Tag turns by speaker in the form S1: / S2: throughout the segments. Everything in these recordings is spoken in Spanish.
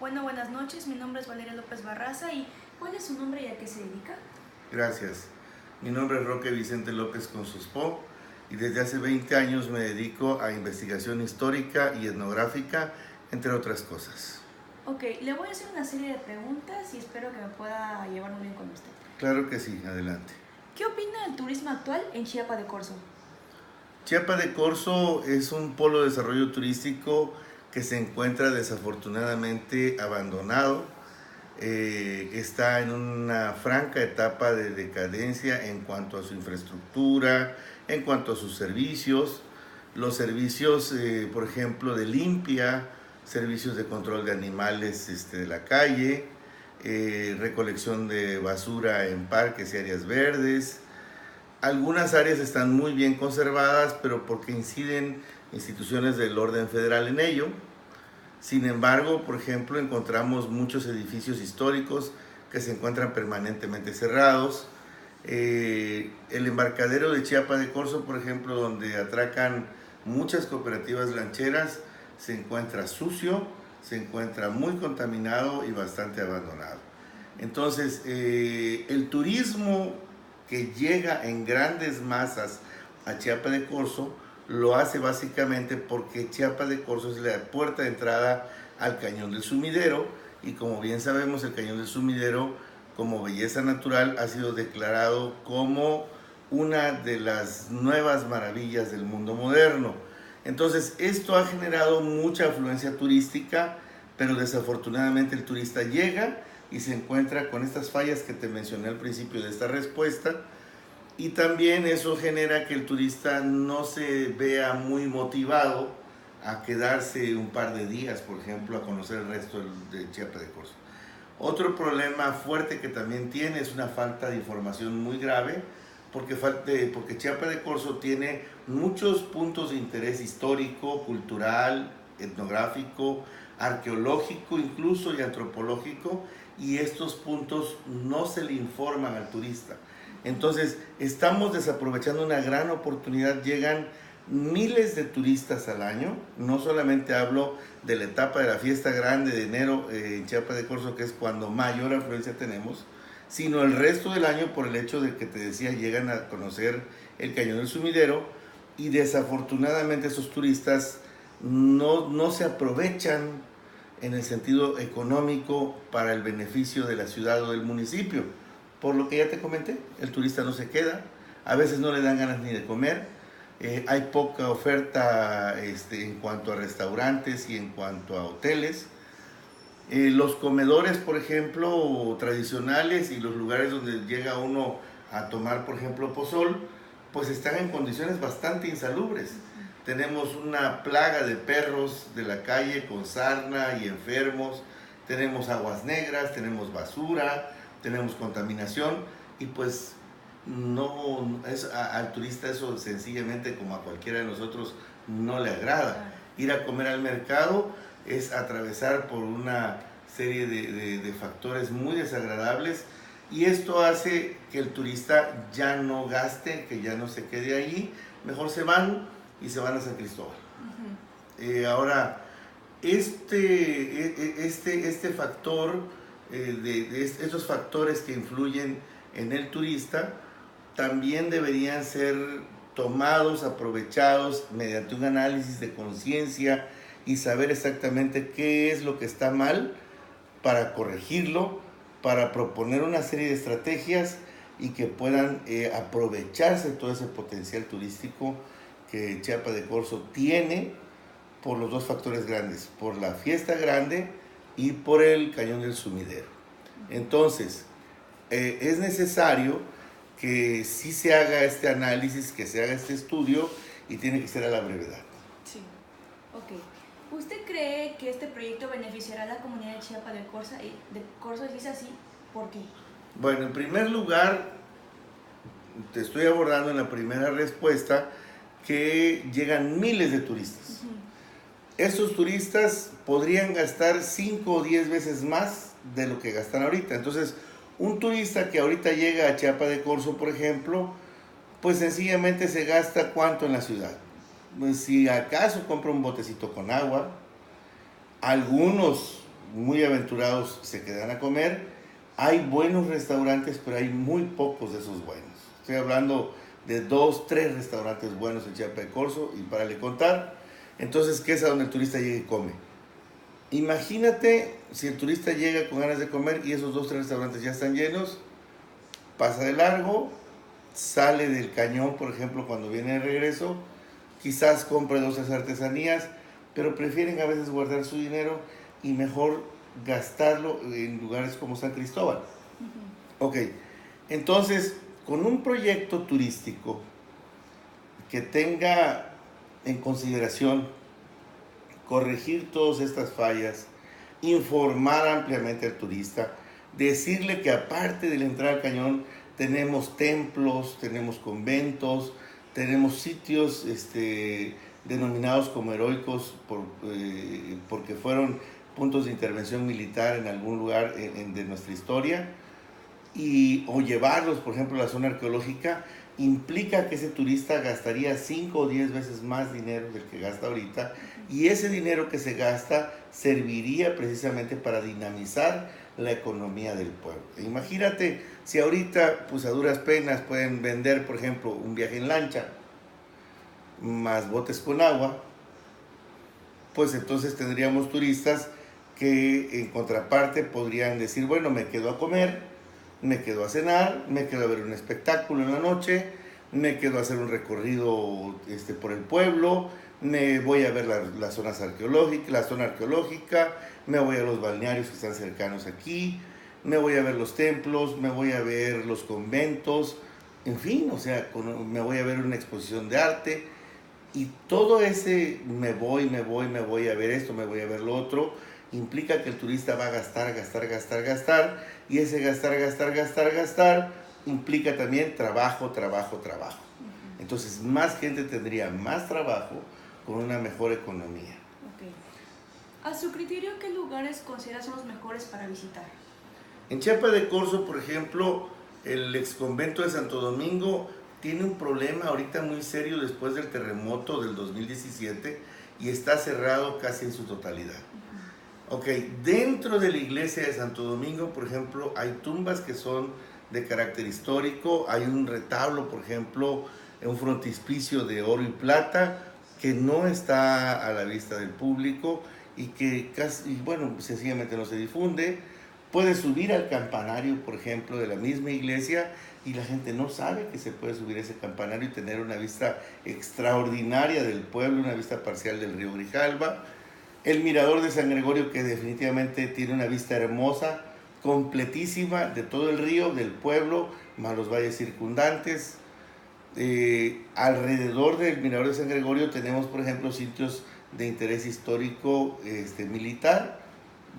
S1: Bueno, buenas noches, mi nombre es Valeria López Barraza y ¿cuál es su nombre y a qué se dedica?
S2: Gracias. Mi nombre es Roque Vicente López Consuspó y desde hace 20 años me dedico a investigación histórica y etnográfica, entre otras cosas.
S1: Ok, le voy a hacer una serie de preguntas y espero que me pueda llevar muy bien con usted.
S2: Claro que sí, adelante.
S1: ¿Qué opina del turismo actual en Chiapa de Corzo?
S2: Chiapa de Corzo es un polo de desarrollo turístico que se encuentra desafortunadamente abandonado. Está en una franca etapa de decadencia en cuanto a su infraestructura, en cuanto a sus servicios. Los servicios, por ejemplo, de limpia, servicios de control de animales de la calle, recolección de basura en parques y áreas verdes. Algunas áreas están muy bien conservadas, pero porque inciden instituciones del orden federal en ello. Sin embargo, por ejemplo, encontramos muchos edificios históricos que se encuentran permanentemente cerrados. El embarcadero de Chiapa de Corzo, por ejemplo, donde atracan muchas cooperativas lancheras, se encuentra sucio, se encuentra muy contaminado y bastante abandonado. Entonces, el turismo que llega en grandes masas a Chiapa de Corzo lo hace básicamente porque Chiapa de Corzo es la puerta de entrada al Cañón del Sumidero, y como bien sabemos, el Cañón del Sumidero, como belleza natural, ha sido declarado como una de las nuevas maravillas del mundo moderno. Entonces, esto ha generado mucha afluencia turística, pero desafortunadamente el turista llega y se encuentra con estas fallas que te mencioné al principio de esta respuesta, y también eso genera que el turista no se vea muy motivado a quedarse un par de días, por ejemplo, a conocer el resto de Chiapa de Corzo. Otro problema fuerte que también tiene es una falta de información muy grave, porque Chiapa de Corzo tiene muchos puntos de interés histórico, cultural, etnográfico, arqueológico incluso y antropológico, y estos puntos no se le informan al turista. Entonces, estamos desaprovechando una gran oportunidad. Llegan miles de turistas al año. No solamente hablo de la etapa de la fiesta grande de enero en Chiapa de Corzo, que es cuando mayor afluencia tenemos, sino el resto del año, por el hecho de que te decía, llegan a conocer el Cañón del Sumidero, y desafortunadamente esos turistas no se aprovechan en el sentido económico para el beneficio de la ciudad o del municipio. Por lo que ya te comenté, el turista no se queda, a veces no le dan ganas ni de comer, hay poca oferta en cuanto a restaurantes y en cuanto a hoteles. Los comedores, por ejemplo, tradicionales, y los lugares donde llega uno a tomar, por ejemplo, pozol, pues están en condiciones bastante insalubres. Tenemos una plaga de perros de la calle con sarna y enfermos, tenemos aguas negras, tenemos basura, tenemos contaminación, y pues al turista eso sencillamente, como a cualquiera de nosotros, no le agrada. Ir a comer al mercado es atravesar por una serie de factores muy desagradables, y esto hace que el turista ya no gaste, que ya no se quede allí, mejor se van y se van a San Cristóbal. Ahora, este factor, estos factores que influyen en el turista, también deberían ser tomados, aprovechados mediante un análisis de conciencia y saber exactamente qué es lo que está mal para corregirlo, para proponer una serie de estrategias y que puedan aprovecharse todo ese potencial turístico que Chiapa de Corzo tiene, por los dos factores grandes, por la fiesta grande y por el Cañón del Sumidero. Entonces, es necesario que sí se haga este análisis, que se haga este estudio, y tiene que ser a la brevedad.
S1: Sí, ok. ¿Usted cree que este proyecto beneficiará a la comunidad de Chiapa de Corzo? Y si es así, ¿por qué?
S2: Bueno, en primer lugar, te estoy abordando en la primera respuesta que llegan miles de turistas. Estos turistas podrían gastar 5 o 10 veces más de lo que gastan ahorita. Entonces, un turista que ahorita llega a Chiapa de Corzo, por ejemplo, pues sencillamente se gasta ¿cuánto en la ciudad? Pues si acaso compra un botecito con agua, algunos muy aventurados se quedan a comer. Hay buenos restaurantes, pero hay muy pocos de esos buenos. Estoy hablando de 2, 3 restaurantes buenos en Chiapa de Corzo y para le contar. Entonces, ¿qué es a donde el turista llega y come? Imagínate si el turista llega con ganas de comer y esos 2, 3 restaurantes ya están llenos, pasa de largo, sale del cañón, por ejemplo, cuando viene de regreso, quizás compre 2, 3 artesanías, pero prefieren a veces guardar su dinero y mejor gastarlo en lugares como San Cristóbal. Ok, entonces, con un proyecto turístico que tenga en consideración corregir todas estas fallas, informar ampliamente al turista, decirle que aparte de la entrada al cañón tenemos templos, tenemos conventos, tenemos sitios denominados como heroicos porque fueron puntos de intervención militar en algún lugar de nuestra historia, o llevarlos, por ejemplo, a la zona arqueológica, implica que ese turista gastaría 5 o 10 veces más dinero del que gasta ahorita, y ese dinero que se gasta serviría precisamente para dinamizar la economía del pueblo. Imagínate si ahorita, pues a duras penas pueden vender, por ejemplo, un viaje en lancha, más botes con agua, pues entonces tendríamos turistas que en contraparte podrían decir, bueno, me quedo a comer, me quedo a cenar, me quedo a ver un espectáculo en la noche, me quedo a hacer un recorrido por el pueblo, me voy a ver la zona arqueológica, me voy a los balnearios que están cercanos aquí, me voy a ver los templos, me voy a ver los conventos, en fin, o sea, me voy a ver una exposición de arte, y todo ese me voy a ver esto, me voy a ver lo otro, implica que el turista va a gastar, y ese gastar, implica también trabajo. Entonces, más gente tendría más trabajo con una mejor economía.
S1: Okay. A su criterio, ¿qué lugares considera son los mejores para visitar?
S2: En Chiapa de Corzo, por ejemplo, el exconvento de Santo Domingo tiene un problema ahorita muy serio después del terremoto del 2017 y está cerrado casi en su totalidad. Ok, dentro de la iglesia de Santo Domingo, por ejemplo, hay tumbas que son de carácter histórico, hay un retablo, por ejemplo, un frontispicio de oro y plata que no está a la vista del público y que casi, bueno, sencillamente no se difunde. Puedes subir al campanario, por ejemplo, de la misma iglesia y la gente no sabe que se puede subir a ese campanario y tener una vista extraordinaria del pueblo, una vista parcial del río Grijalva. El mirador de San Gregorio, que definitivamente tiene una vista hermosa, completísima de todo el río, del pueblo, más los valles circundantes. Alrededor del mirador de San Gregorio tenemos, por ejemplo, sitios de interés histórico militar,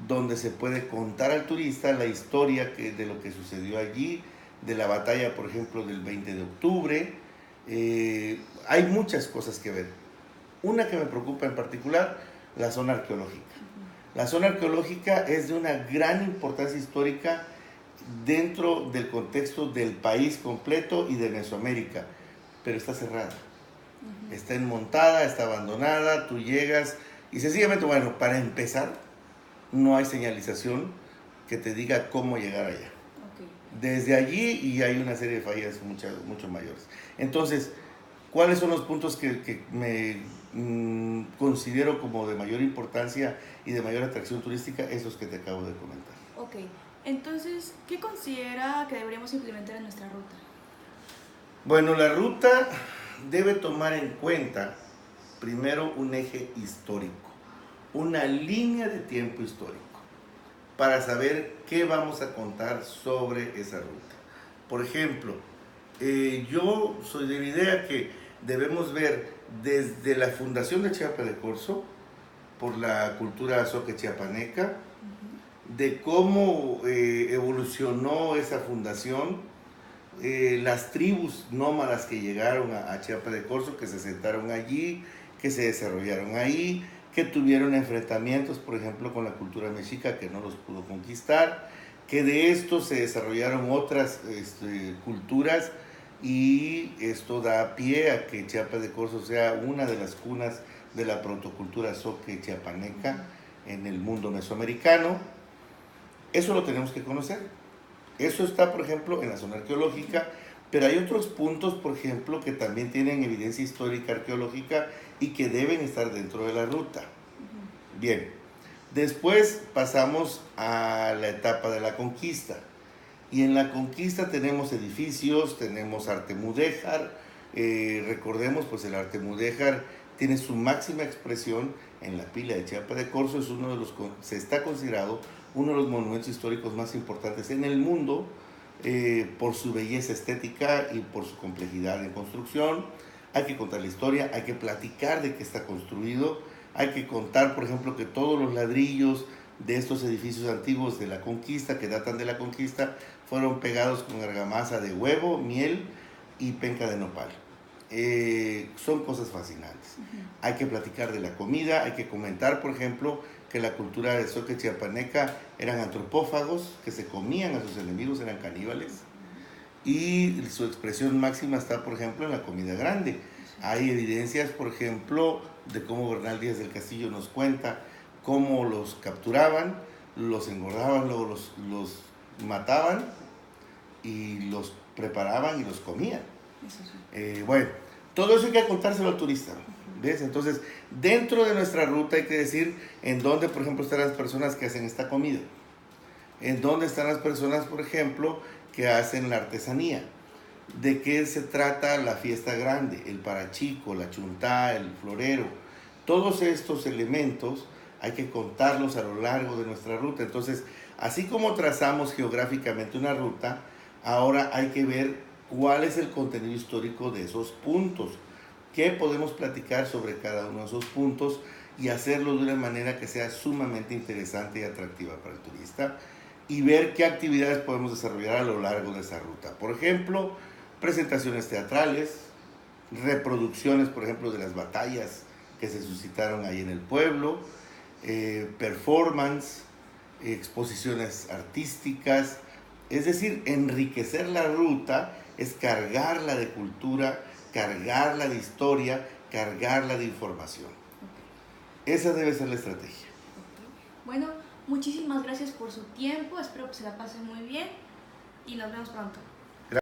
S2: donde se puede contar al turista la historia de lo que sucedió allí, de la batalla, por ejemplo, del 20 de octubre. Hay muchas cosas que ver. Una que me preocupa en particular, la zona arqueológica. La zona arqueológica es de una gran importancia histórica dentro del contexto del país completo y de Mesoamérica, pero está cerrada. Está enmontada, está abandonada, tú llegas y sencillamente, bueno, para empezar, no hay señalización que te diga cómo llegar allá. Desde allí y hay una serie de fallas mucho mayores. Entonces, ¿cuáles son los puntos que me considero como de mayor importancia y de mayor atracción turística? Esos que te acabo de comentar.
S1: Ok, entonces, ¿qué considera que deberíamos implementar en nuestra ruta?
S2: Bueno, la ruta debe tomar en cuenta primero un eje histórico, una línea de tiempo histórico, para saber qué vamos a contar sobre esa ruta. Por ejemplo, yo soy de la idea que debemos ver desde la fundación de Chiapa de Corzo, por la cultura zoque chiapaneca, de cómo evolucionó esa fundación, las tribus nómadas que llegaron a Chiapa de Corzo, que se sentaron allí, que se desarrollaron ahí, que tuvieron enfrentamientos, por ejemplo, con la cultura mexica, que no los pudo conquistar, que de esto se desarrollaron otras culturas, y esto da pie a que Chiapa de Corzo sea una de las cunas de la protocultura zoque chiapaneca, en el mundo mesoamericano. Eso lo tenemos que conocer. Eso está, por ejemplo, en la zona arqueológica, pero hay otros puntos, por ejemplo, que también tienen evidencia histórica arqueológica y que deben estar dentro de la ruta. Bien, después pasamos a la etapa de la conquista. Y en la conquista tenemos edificios, tenemos arte mudéjar. Recordemos, pues el arte mudéjar tiene su máxima expresión en la pila de Chiapa de Corzo. Es uno de los, se está considerado uno de los monumentos históricos más importantes en el mundo, por su belleza estética y por su complejidad en construcción. Hay que contar la historia, hay que platicar de qué está construido, hay que contar, por ejemplo, que todos los ladrillos de estos edificios antiguos de la conquista, que datan de la conquista, fueron pegados con argamasa de huevo, miel y penca de nopal. Son cosas fascinantes. Hay que platicar de la comida, hay que comentar, por ejemplo, que la cultura de Zoque chiapaneca eran antropófagos, que se comían a sus enemigos, eran caníbales, y su expresión máxima está, por ejemplo, en la comida grande. Hay evidencias, por ejemplo, de cómo Bernal Díaz del Castillo nos cuenta cómo los capturaban, los engordaban, luego los mataban y los preparaban y los comían. Bueno, todo eso hay que contárselo al turista, ¿ves? Entonces, dentro de nuestra ruta hay que decir en dónde, por ejemplo, están las personas que hacen esta comida, en dónde están las personas, por ejemplo, que hacen la artesanía, de qué se trata la fiesta grande, el parachico, la chuntá, el florero. Todos estos elementos hay que contarlos a lo largo de nuestra ruta. Entonces, así como trazamos geográficamente una ruta, ahora hay que ver cuál es el contenido histórico de esos puntos, qué podemos platicar sobre cada uno de esos puntos y hacerlo de una manera que sea sumamente interesante y atractiva para el turista, y ver qué actividades podemos desarrollar a lo largo de esa ruta. Por ejemplo, presentaciones teatrales, reproducciones, por ejemplo, de las batallas que se suscitaron ahí en el pueblo, performance, exposiciones artísticas. Es decir, enriquecer la ruta es cargarla de cultura, cargarla de historia, cargarla de información. Esa debe ser la estrategia.
S1: Bueno, muchísimas gracias por su tiempo, espero que se la pasen muy bien y nos vemos pronto.